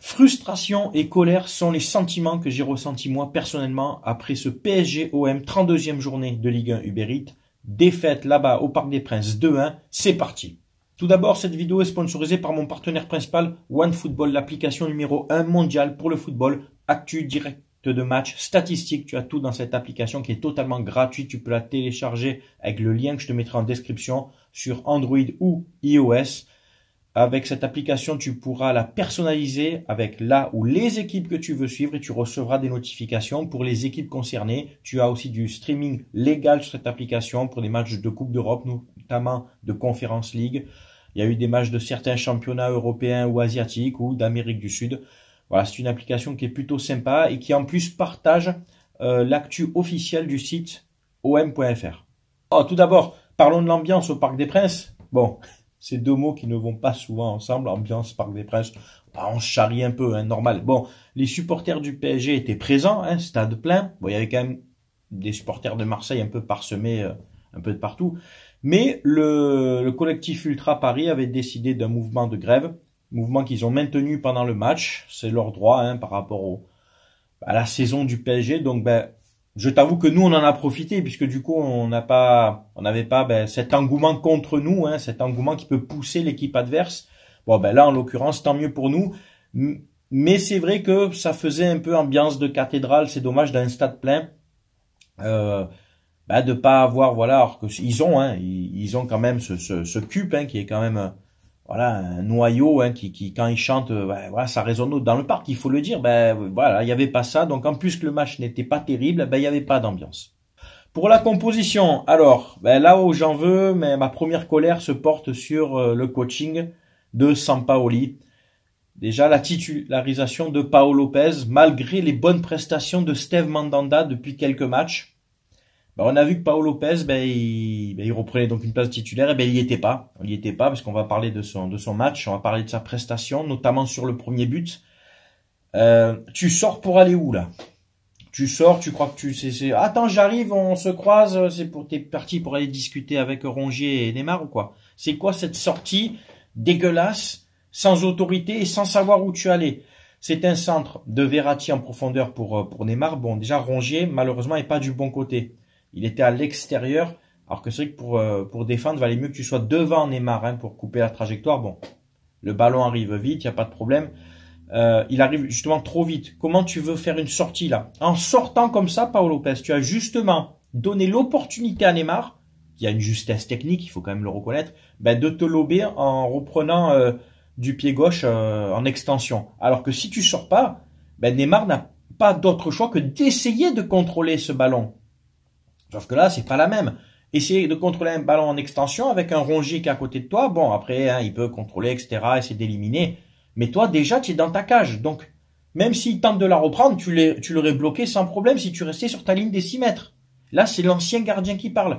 Frustration et colère sont les sentiments que j'ai ressentis moi personnellement après ce PSG-OM 32e journée de Ligue 1 Uber Eats. Défaite là-bas au Parc des Princes 2-1, c'est parti. Tout d'abord, cette vidéo est sponsorisée par mon partenaire principal OneFootball, l'application numéro 1 mondiale pour le football. Actu, direct de match, statistiques, tu as tout dans cette application qui est totalement gratuite. Tu peux la télécharger avec le lien que je te mettrai en description sur Android ou iOS. Avec cette application, tu pourras la personnaliser avec la ou les équipes que tu veux suivre et tu recevras des notifications pour les équipes concernées. Tu as aussi du streaming légal sur cette application pour des matchs de Coupe d'Europe, notamment de Conference League. Il y a eu des matchs de certains championnats européens ou asiatiques ou d'Amérique du Sud. Voilà, c'est une application qui est plutôt sympa et qui en plus partage l'actu officielle du site om.fr. Oh, tout d'abord, parlons de l'ambiance au Parc des Princes. Bon, ces deux mots qui ne vont pas souvent ensemble, ambiance, Parc des Princes, on se charrie un peu, hein, normal. Bon, les supporters du PSG étaient présents, hein, stade plein. Bon, il y avait quand même des supporters de Marseille un peu parsemés, un peu de partout. Mais le collectif Ultra Paris avait décidé d'un mouvement de grève, mouvement qu'ils ont maintenu pendant le match. C'est leur droit, hein, par rapport à la saison du PSG. Donc, je t'avoue que nous, on en a profité puisque du coup, on n'avait pas cet engouement contre nous, hein, cet engouement qui peut pousser l'équipe adverse. Bon, là, en l'occurrence, tant mieux pour nous. Mais c'est vrai que ça faisait un peu ambiance de cathédrale. C'est dommage d'un stade plein de pas avoir, voilà, alors que ils ont quand même ce cube, hein, qui est quand même voilà, un noyau, hein, qui quand ils chantent, voilà, ça résonne dans le parc, il faut le dire. Voilà, il y avait pas ça. Donc en plus que le match n'était pas terrible, il y avait pas d'ambiance. Pour la composition, alors là où j'en veux, mais ma première colère se porte sur le coaching de Sampaoli. Déjà la titularisation de Paolo Lopez, malgré les bonnes prestations de Steve Mandanda depuis quelques matchs. On a vu que Paolo Lopez, il reprenait donc une place titulaire, et il y était pas. Il y était pas parce qu'on va parler de son match, on va parler de sa prestation, notamment sur le premier but. Tu sors pour aller où là? Tu sors, tu crois que attends, j'arrive, on se croise, t'es parti pour aller discuter avec Rongier et Neymar ou quoi? C'est quoi cette sortie dégueulasse, sans autorité et sans savoir où tu allais? C'est un centre de Verratti en profondeur pour Neymar. Bon, déjà Rongier malheureusement est pas du bon côté. Il était à l'extérieur, alors que c'est vrai que pour défendre, il valait mieux que tu sois devant Neymar, hein, pour couper la trajectoire. Bon, le ballon arrive vite, il n'y a pas de problème. Il arrive justement trop vite. Comment tu veux faire une sortie là? En sortant comme ça, Paolo Lopez, tu as justement donné l'opportunité à Neymar, qui a une justesse technique, il faut quand même le reconnaître, de te lober en reprenant du pied gauche en extension. Alors que si tu sors pas, Neymar n'a pas d'autre choix que d'essayer de contrôler ce ballon. Sauf que là, c'est pas la même. Essayer de contrôler un ballon en extension avec un Rongier qui est à côté de toi, bon, après, hein, il peut contrôler, etc., essayer d'éliminer. Mais toi, déjà, tu es dans ta cage. Donc, même s'il tente de la reprendre, tu l'aurais bloqué sans problème si tu restais sur ta ligne des 6 mètres. Là, c'est l'ancien gardien qui parle.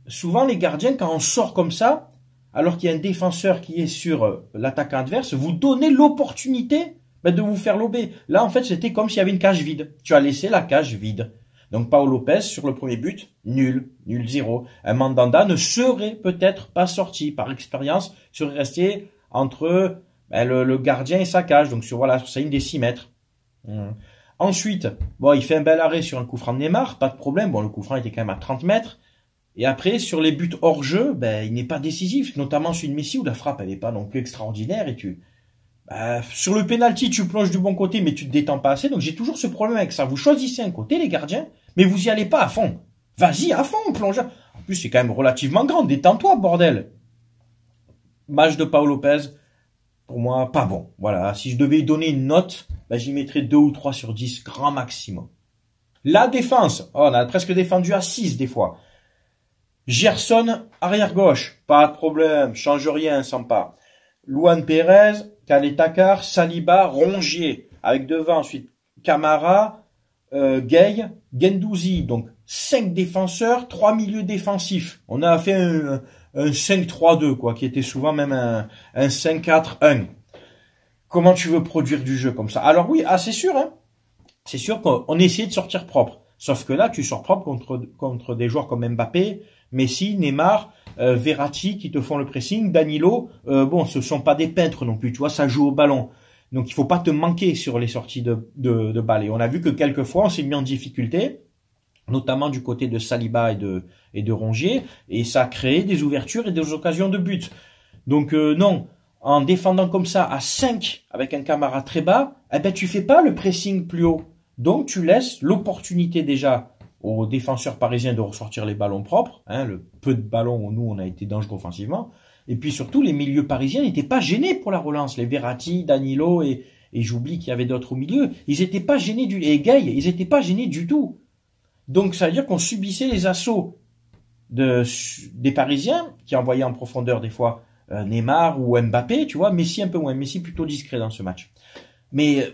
Souvent, les gardiens, quand on sort comme ça, alors qu'il y a un défenseur qui est sur l'attaquant adverse, vous donnez l'opportunité de vous faire lober. Là, en fait, c'était comme s'il y avait une cage vide. Tu as laissé la cage vide. Donc, Paolo Lopez, sur le premier but, nul, 0. Un Mandanda ne serait peut-être pas sorti. Par expérience, serait resté entre le gardien et sa cage. Donc, sur sa ligne des 6 mètres. Ensuite, il fait un bel arrêt sur un coup franc de Neymar. Pas de problème. Bon, le coup franc était quand même à 30 mètres. Et après, sur les buts hors jeu, il n'est pas décisif. Notamment celui de Messi où la frappe, elle n'est pas non plus extraordinaire. Et sur le penalty, tu plonges du bon côté, mais tu te détends pas assez. Donc, j'ai toujours ce problème avec ça. Vous choisissez un côté, les gardiens, mais vous y allez pas à fond. Vas-y, à fond, plonge. En plus, c'est quand même relativement grand. Détends-toi, bordel. Match de Paolo Lopez, pour moi, pas bon. Voilà. Si je devais y donner une note, j'y mettrais 2 ou 3 sur 10, grand maximum. La défense. Oh, on a presque défendu à 6 des fois. Gerson, arrière gauche. Pas de problème. Change rien, sans pas. Luan Pérez, Caleta-Car, Saliba, Rongier, avec devant ensuite Camara, Gueye, Guendouzi. Donc 5 défenseurs, 3 milieux défensifs. On a fait un 5-3-2, quoi, qui était souvent même un 5-4-1. Comment tu veux produire du jeu comme ça? Alors oui, c'est sûr, hein. C'est sûr qu'on essayait de sortir propre. Sauf que là, tu sors propre contre des joueurs comme Mbappé, Messi, Neymar, Verratti qui te font le pressing, Danilo. Ce sont pas des peintres non plus, tu vois, ça joue au ballon. Donc il faut pas te manquer sur les sorties de balles. Et on a vu que quelquefois on s'est mis en difficulté, notamment du côté de Saliba et de Rongier, et ça a créé des ouvertures et des occasions de but. Donc non, en défendant comme ça à 5 avec un Camara très bas, eh ben tu fais pas le pressing plus haut. Donc tu laisses l'opportunité déjà aux défenseurs parisiens de ressortir les ballons propres, hein, le peu de ballons où nous on a été dangereux offensivement. Et puis surtout, les milieux parisiens n'étaient pas gênés pour la relance. Les Verratti, Danilo et j'oublie qu'il y avait d'autres au milieu. Ils n'étaient pas gênés et Gay, ils n'étaient pas gênés du tout. Donc ça veut dire qu'on subissait les assauts des Parisiens qui envoyaient en profondeur des fois Neymar ou Mbappé, tu vois. Messi un peu moins, Messi plutôt discret dans ce match. Mais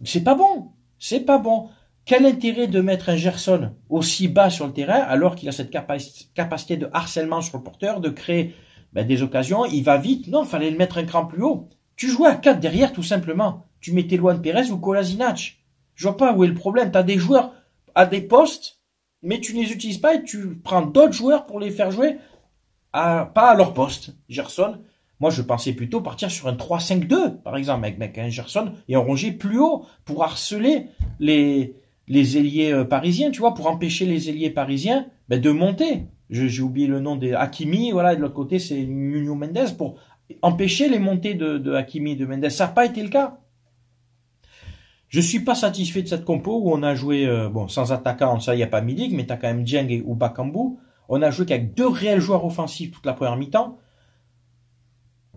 c'est pas bon, c'est pas bon. Quel intérêt de mettre un Gerson aussi bas sur le terrain alors qu'il a cette capacité de harcèlement sur le porteur, de créer des occasions, il va vite. Non, il fallait le mettre un cran plus haut. Tu jouais à 4 derrière, tout simplement. Tu mettais Luan Pérez ou Kolasinac. Je vois pas où est le problème. Tu as des joueurs à des postes, mais tu ne les utilises pas et tu prends d'autres joueurs pour les faire jouer pas à leur poste. Gerson, moi je pensais plutôt partir sur un 3-5-2, par exemple, avec un Gerson et un Rongier plus haut pour harceler les ailiers parisiens, tu vois, pour empêcher les ailiers parisiens de monter. J'ai oublié le nom des Hakimi, voilà, et de l'autre côté c'est Nuno Mendes pour empêcher les montées de Hakimi et de Mendes. Ça n'a pas été le cas. Je suis pas satisfait de cette compo où on a joué, sans attaquant, ça il n'y a pas Milik, mais tu as quand même Dieng ou Bakambu. On a joué qu'avec 2 réels joueurs offensifs toute la première mi-temps.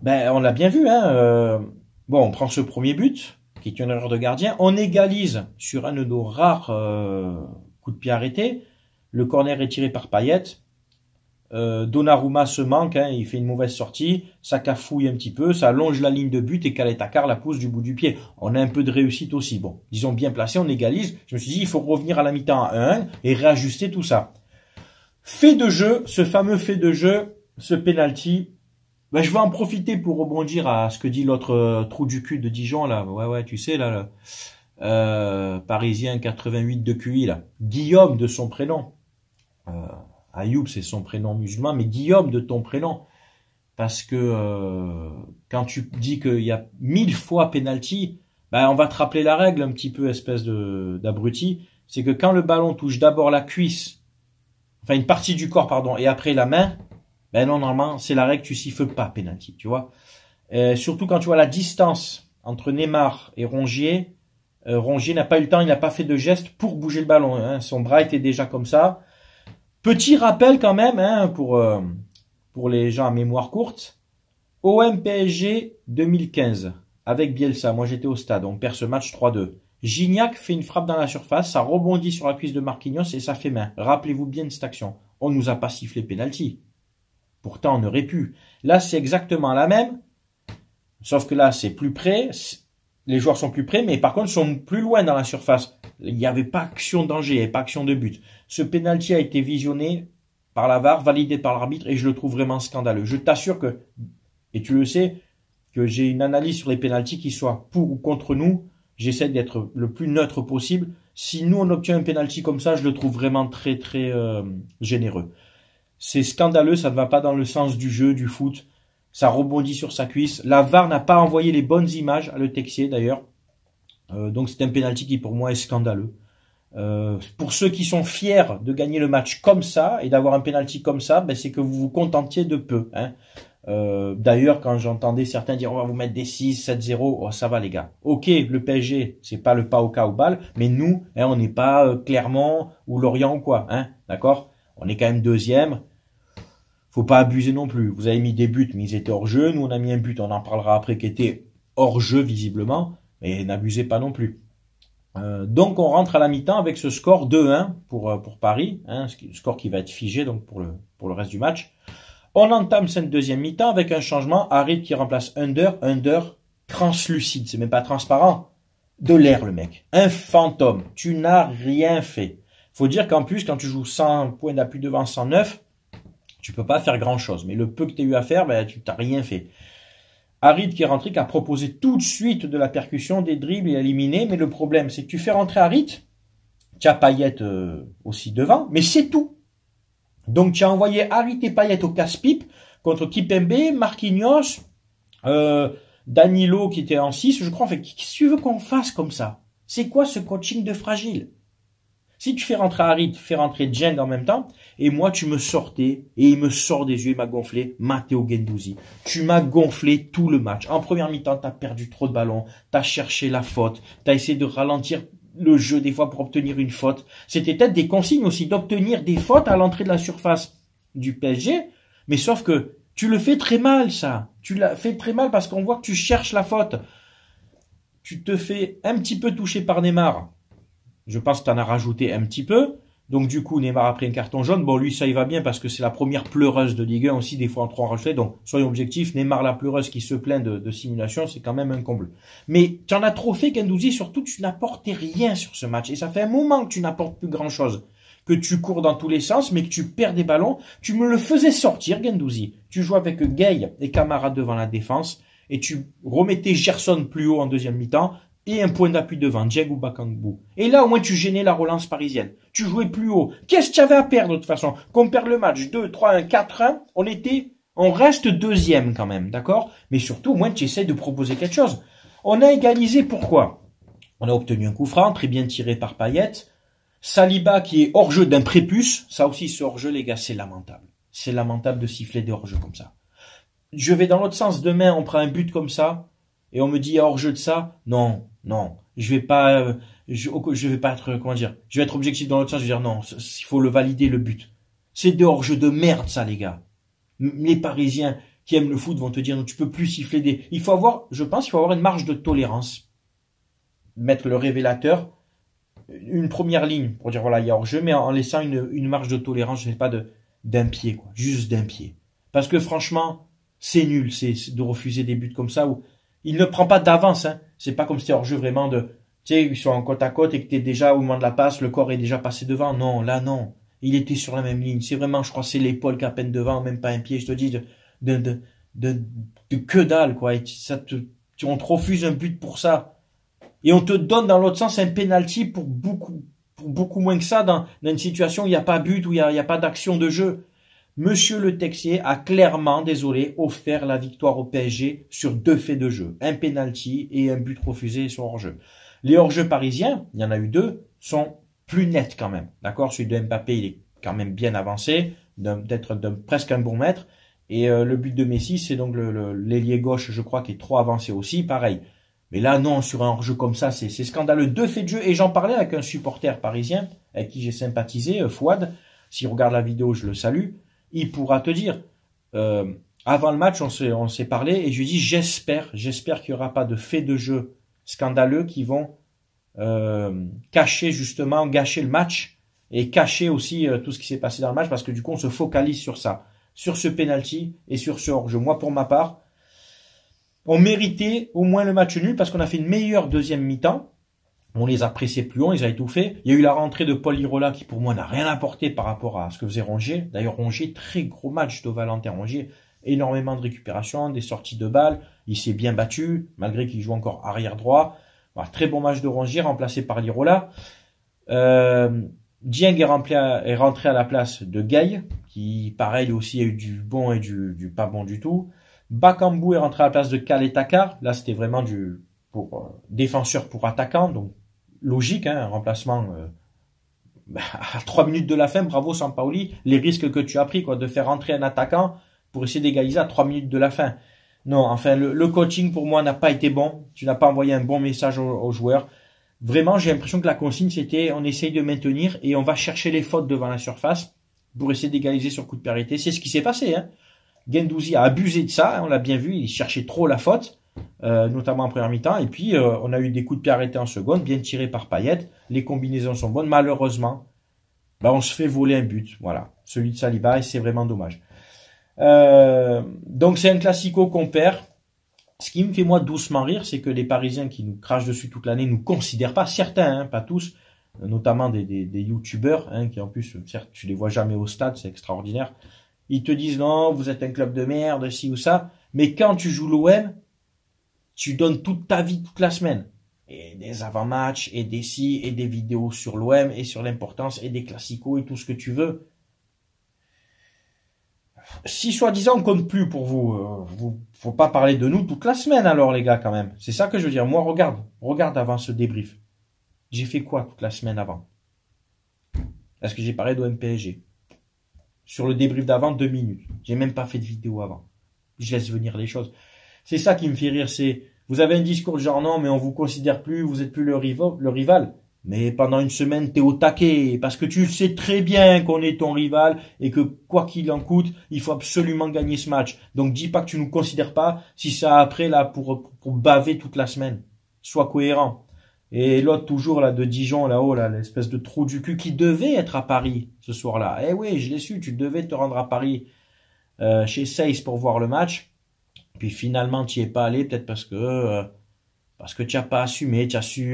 On l'a bien vu, hein. On prend ce premier but, qui est une erreur de gardien. On égalise sur un de nos rares coups de pied arrêtés. Le corner est tiré par Payet. Donnarumma se manque, hein, il fait une mauvaise sortie, ça cafouille un petit peu, ça allonge la ligne de but et Kaletakar la pousse du bout du pied. On a un peu de réussite aussi. Bon, disons bien placé, on égalise. Je me suis dit, il faut revenir à la mi-temps à 1 et réajuster tout ça. Fait de jeu, ce fameux fait de jeu, ce penalty, je vais en profiter pour rebondir à ce que dit l'autre trou du cul de Dijon, là. Ouais, tu sais, là, Parisien 88 de QI, là. Guillaume de son prénom. Ayoub, c'est son prénom musulman, mais Guillaume de ton prénom. Parce que quand tu dis qu'il y a 1000 fois penalty, on va te rappeler la règle un petit peu, espèce d'abruti. C'est que quand le ballon touche d'abord la cuisse, enfin une partie du corps, pardon, et après la main, non, normalement, c'est la règle, tu siffles pas penalty, tu vois. Surtout quand tu vois la distance entre Neymar et Rongier. Rongier n'a pas eu le temps, il n'a pas fait de geste pour bouger le ballon. Hein. Son bras était déjà comme ça. Petit rappel quand même, hein, pour les gens à mémoire courte. OM PSG 2015, avec Bielsa. Moi, j'étais au stade. On perd ce match 3-2. Gignac fait une frappe dans la surface, ça rebondit sur la cuisse de Marquinhos et ça fait main. Rappelez-vous bien de cette action. On nous a pas sifflé penalty. Pourtant, on aurait pu. Là, c'est exactement la même. Sauf que là, c'est plus près. Les joueurs sont plus près, mais par contre, sont plus loin dans la surface. Il n'y avait pas action de danger, il n'y avait pas action de but. Ce penalty a été visionné par la VAR, validé par l'arbitre, et je le trouve vraiment scandaleux. Je t'assure que, et tu le sais, que j'ai une analyse sur les penaltys qui soit pour ou contre nous. J'essaie d'être le plus neutre possible. Si nous, on obtient un penalty comme ça, je le trouve vraiment très, très généreux. C'est scandaleux, ça ne va pas dans le sens du jeu, du foot. Ça rebondit sur sa cuisse. La VAR n'a pas envoyé les bonnes images à Le Texier d'ailleurs. Donc c'est un penalty qui pour moi est scandaleux. Pour ceux qui sont fiers de gagner le match comme ça et d'avoir un penalty comme ça, c'est que vous vous contentiez de peu. Hein. D'ailleurs, quand j'entendais certains dire on va vous mettre des 6, 7-0, ça va les gars. Ok, le PSG, c'est pas le PAOK au bal, mais nous, on n'est pas Clermont ou Lorient ou quoi. Hein, d'accord? On est quand même deuxième. Faut pas abuser non plus. Vous avez mis des buts, mais ils étaient hors jeu. Nous, on a mis un but, on en parlera après, qui était hors jeu visiblement. Mais n'abusez pas non plus. Donc, on rentre à la mi-temps avec ce score 2-1 pour Paris. Hein, score qui va être figé donc pour le reste du match. On entame cette deuxième mi-temps avec un changement. Harit qui remplace Under translucide. C'est même pas transparent. De l'air, le mec. Un fantôme. Tu n'as rien fait. Faut dire qu'en plus, quand tu joues 100 points d'appui devant 109, tu peux pas faire grand chose. Mais le peu que tu as eu à faire, tu t'as rien fait. Harit qui est rentré, qui a proposé tout de suite de la percussion, des dribbles et éliminé. Mais le problème, c'est que tu fais rentrer Harit. Tu as Payet aussi devant, mais c'est tout. Donc tu as envoyé Harit et Payet au casse-pipe contre Kipembe, Marquinhos, Danilo qui était en 6, je crois. En fait, qu'est-ce que tu veux qu'on fasse comme ça? C'est quoi ce coaching de fragile? Si tu fais rentrer Harit, tu fais rentrer Dieng en même temps, et moi tu me sortais, et il me sort des yeux, il m'a gonflé, Matteo Guendouzi. Tu m'as gonflé tout le match. En première mi-temps, tu as perdu trop de ballons, tu as cherché la faute, tu as essayé de ralentir le jeu des fois pour obtenir une faute. C'était peut-être des consignes aussi d'obtenir des fautes à l'entrée de la surface du PSG, mais sauf que tu le fais très mal ça. Tu l'as fait très mal parce qu'on voit que tu cherches la faute. Tu te fais un petit peu toucher par Neymar. Je pense que tu en as rajouté un petit peu. Donc du coup, Neymar a pris un carton jaune. Bon, lui, ça y va bien parce que c'est la première pleureuse de Ligue 1 aussi. Des fois, en 3 rajoutés. Donc, soyons objectifs. Neymar, la pleureuse qui se plaint de simulation, c'est quand même un comble. Mais tu en as trop fait, Guendouzi. Surtout, tu n'apportais rien sur ce match. Et ça fait un moment que tu n'apportes plus grand-chose. Que tu cours dans tous les sens, mais que tu perds des ballons. Tu me le faisais sortir, Guendouzi. Tu jouais avec Gueye et Camara devant la défense. Et tu remettais Gerson plus haut en deuxième mi-temps. Et un point d'appui devant, Dieng ou Bakambu. Et là, au moins, tu gênais la relance parisienne. Tu jouais plus haut. Qu'est-ce que tu avais à perdre, de toute façon? Qu'on perde le match 2, 3, 1, 4, 1, on reste deuxième quand même, d'accord? Mais surtout, au moins, tu essaies de proposer quelque chose. On a égalisé, pourquoi? On a obtenu un coup franc, très bien tiré par Payet. Saliba qui est hors-jeu d'un prépuce. Ça aussi, ce hors-jeu, les gars, c'est lamentable. C'est lamentable de siffler des hors-jeux comme ça. Je vais dans l'autre sens. Demain, on prend un but comme ça. Et on me dit hors-jeu de ça. Non. Non, je vais pas être, comment dire, je vais être objectif dans l'autre sens, je vais dire non, il faut le valider le but. C'est des hors-jeux de merde, ça, les gars. Les Parisiens qui aiment le foot vont te dire non, tu peux plus siffler des, je pense qu'il faut avoir une marge de tolérance. Mettre le révélateur, une première ligne pour dire voilà, il y a hors-jeu, mais en laissant une marge de tolérance, je sais pas d'un pied, quoi, juste d'un pied. Parce que franchement, c'est nul, c'est de refuser des buts comme ça où il ne prend pas d'avance, hein. C'est pas comme si c'était hors-jeu vraiment tu sais, ils sont en côte à côte et que t'es déjà au moment de la passe, le corps est déjà passé devant. Non, là, non. Il était sur la même ligne. C'est vraiment, je crois, c'est l'épaule qui est à peine devant, même pas un pied, je te dis, de que dalle, quoi. Et on te refuse un but pour ça. Et on te donne dans l'autre sens un penalty pour beaucoup moins que ça dans une situation où il n'y a pas but, où il n'y a pas d'action de jeu. Monsieur Le Texier a clairement, désolé, offert la victoire au PSG sur 2 faits de jeu. Un penalty et un but refusé sur hors-jeu. Les hors-jeux parisiens, il y en a eu 2, sont plus nets quand même. D'accord? Celui de Mbappé, il est quand même bien avancé, d'être presque un bon mètre. Et le but de Messi, c'est donc l'ailier gauche, je crois, qui est trop avancé aussi, pareil. Mais là, non, sur un hors-jeu comme ça, c'est scandaleux. 2 faits de jeu. Et j'en parlais avec un supporter parisien, avec qui j'ai sympathisé, Fouad. S'il regarde la vidéo, je le salue. Il pourra te dire, avant le match, on s'est parlé et je lui ai dit, j'espère qu'il n'y aura pas de faits de jeu scandaleux qui vont gâcher le match et cacher aussi tout ce qui s'est passé dans le match parce que du coup, on se focalise sur ça, sur ce penalty et sur ce hors-jeu. Moi, pour ma part, on méritait au moins le match nul parce qu'on a fait une meilleure deuxième mi-temps. On les a pressés plus haut, ils ont étouffé. Il y a eu la rentrée de Paul Lirola qui pour moi n'a rien apporté par rapport à ce que faisait Rongier. D'ailleurs Rongier, très gros match de Valentin Rongier. Énormément de récupération, des sorties de balles. Il s'est bien battu, malgré qu'il joue encore arrière droit. Voilà, très bon match de Rongier, remplacé par Lirola. Dieng est rentré à la place de Gueye, qui pareil aussi a eu du bon et du pas bon du tout. Bakambu est rentré à la place de Kaletakar. Là c'était vraiment défenseur pour attaquant, donc logique, hein, un remplacement à 3 minutes de la fin, bravo Sampaoli, les risques que tu as pris, quoi, de faire rentrer un attaquant pour essayer d'égaliser à 3 minutes de la fin. Non, enfin, le coaching pour moi n'a pas été bon, tu n'as pas envoyé un bon message aux joueurs. Vraiment, j'ai l'impression que la consigne c'était on essaye de maintenir et on va chercher les fautes devant la surface pour essayer d'égaliser sur coup de pied arrêté. C'est ce qui s'est passé, hein. Guendouzi a abusé de ça, hein, on l'a bien vu, il cherchait trop la faute. Notamment en première mi-temps, et puis on a eu des coups de pied arrêtés en seconde, bien tirés par Payet, les combinaisons sont bonnes, malheureusement, on se fait voler un but, voilà, celui de Saliba, et c'est vraiment dommage. Donc c'est un classico qu'on perd. Ce qui me fait moi doucement rire, c'est que les Parisiens qui nous crachent dessus toute l'année nous considèrent pas, certains, hein, pas tous, notamment des youtubeurs, hein, qui en plus, certes, tu les vois jamais au stade, c'est extraordinaire, ils te disent non, vous êtes un club de merde, ci ou ça, mais quand tu joues l'OM, tu donnes toute ta vie, toute la semaine. Et des avant-matchs, et des si, et des vidéos sur l'OM, et sur l'importance, et des classicos, et tout ce que tu veux. si soi-disant on compte plus pour vous, faut pas parler de nous toute la semaine alors les gars quand même. C'est ça que je veux dire. Moi regarde avant ce débrief. J'ai fait quoi toute la semaine avant? Est-ce que j'ai parlé de PSG? Sur le débrief d'avant, 2 minutes. J'ai même pas fait de vidéo avant. Je laisse venir les choses. C'est ça qui me fait rire, c'est, vous avez un discours genre non, mais on vous considère plus, vous êtes plus le rival. Mais pendant une semaine, t'es au taquet, parce que tu sais très bien qu'on est ton rival, et que quoi qu'il en coûte, il faut absolument gagner ce match. Donc dis pas que tu nous considères pas, si ça après, là, pour baver toute la semaine. Sois cohérent. Et l'autre toujours là de Dijon là-haut, là, l'espèce de trou du cul qui devait être à Paris ce soir-là. Eh oui, je l'ai su, tu devais te rendre à Paris chez Seyss pour voir le match. Puis finalement, tu n'y es pas allé, peut-être parce que tu n'as pas assumé, tu as su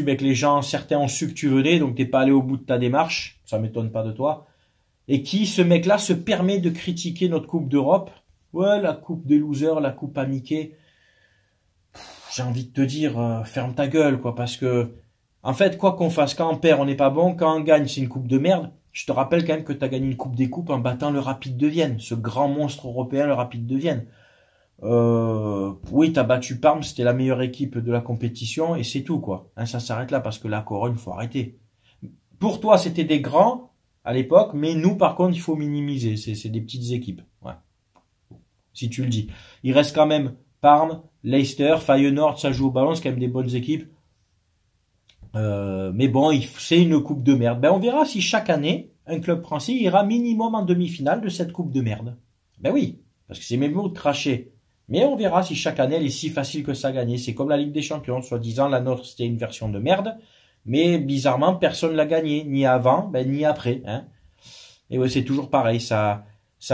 que les gens, certains ont su que tu venais, donc t'es pas allé au bout de ta démarche. Ça m'étonne pas de toi. Et qui, ce mec-là, se permet de critiquer notre Coupe d'Europe. Ouais, la Coupe des losers, la Coupe à Mickey. J'ai envie de te dire, ferme ta gueule, quoi, parce que, en fait, quoi qu'on fasse, quand on perd, on n'est pas bon, quand on gagne, c'est une coupe de merde. Je te rappelle quand même que tu as gagné une coupe des coupes en battant le Rapide de Vienne, ce grand monstre européen, le Rapide de Vienne. Oui, tu as battu Parme, c'était la meilleure équipe de la compétition, et c'est tout, quoi. Hein, ça s'arrête là, parce que la Corogne, faut arrêter. Pour toi, c'était des grands, à l'époque, mais nous, par contre, il faut minimiser, c'est des petites équipes. Ouais. Si tu le dis. Il reste quand même Parme, Leicester, Feyenoord, ça joue au ballon, c'est quand même des bonnes équipes. Mais bon, c'est une coupe de merde. Ben, on verra si chaque année, un club français ira minimum en demi-finale de cette coupe de merde. Ben oui, parce que c'est même mots de cracher. Mais on verra si chaque année, elle est si facile que ça à gagner. C'est comme la Ligue des Champions, soi-disant, la nôtre, c'était une version de merde. Mais bizarrement, personne l'a gagné, ni avant, ben, ni après. Hein. Et ouais, c'est toujours pareil, ça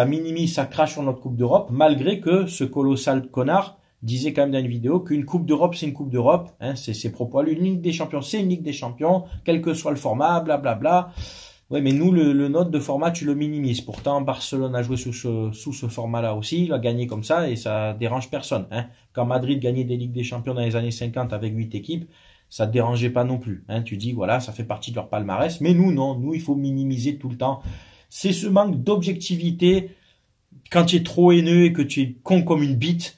minimise, ça crache sur notre Coupe d'Europe, malgré que ce colossal connard disait quand même dans une vidéo qu'une Coupe d'Europe, c'est une Coupe d'Europe. Hein, c'est ses propos à lui. Une Ligue des Champions, c'est une Ligue des Champions, quel que soit le format, blablabla. Ouais, mais nous, le note de format, tu le minimises. Pourtant, Barcelone a joué sous ce format-là aussi. Il a gagné comme ça et ça dérange personne. Hein. Quand Madrid gagnait des Ligues des Champions dans les années 50 avec 8 équipes, ça te dérangeait pas non plus. Hein. Tu dis, voilà, ça fait partie de leur palmarès. Mais nous, non. Nous, il faut minimiser tout le temps. C'est ce manque d'objectivité quand tu es trop haineux et que tu es con comme une bite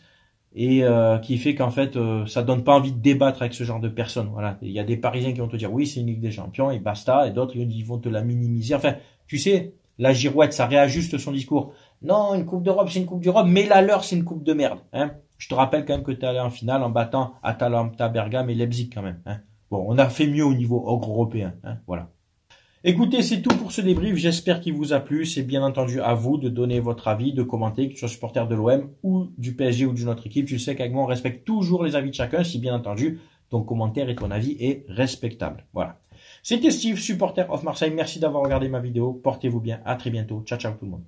et qui fait qu'en fait ça donne pas envie de débattre avec ce genre de personnes. Voilà, il y a des Parisiens qui vont te dire oui c'est une Ligue des Champions et basta, et d'autres ils vont te la minimiser. Enfin, tu sais, la girouette ça réajuste son discours. Non, une Coupe d'Europe c'est une Coupe d'Europe, mais la leur c'est une Coupe de merde. Hein. Je te rappelle quand même que tu es allé en finale en battant Atalanta Bergame et Leipzig quand même. Hein. Bon, on a fait mieux au niveau ogre européen. Hein. Voilà. Écoutez, c'est tout pour ce débrief. J'espère qu'il vous a plu. C'est bien entendu à vous de donner votre avis, de commenter, que tu sois supporter de l'OM ou du PSG ou d'une autre équipe. Je sais qu'avec moi, on respecte toujours les avis de chacun, si bien entendu ton commentaire et ton avis est respectable. Voilà. C'était Steve, supporter of Marseille. Merci d'avoir regardé ma vidéo. Portez-vous bien. À très bientôt. Ciao, ciao tout le monde.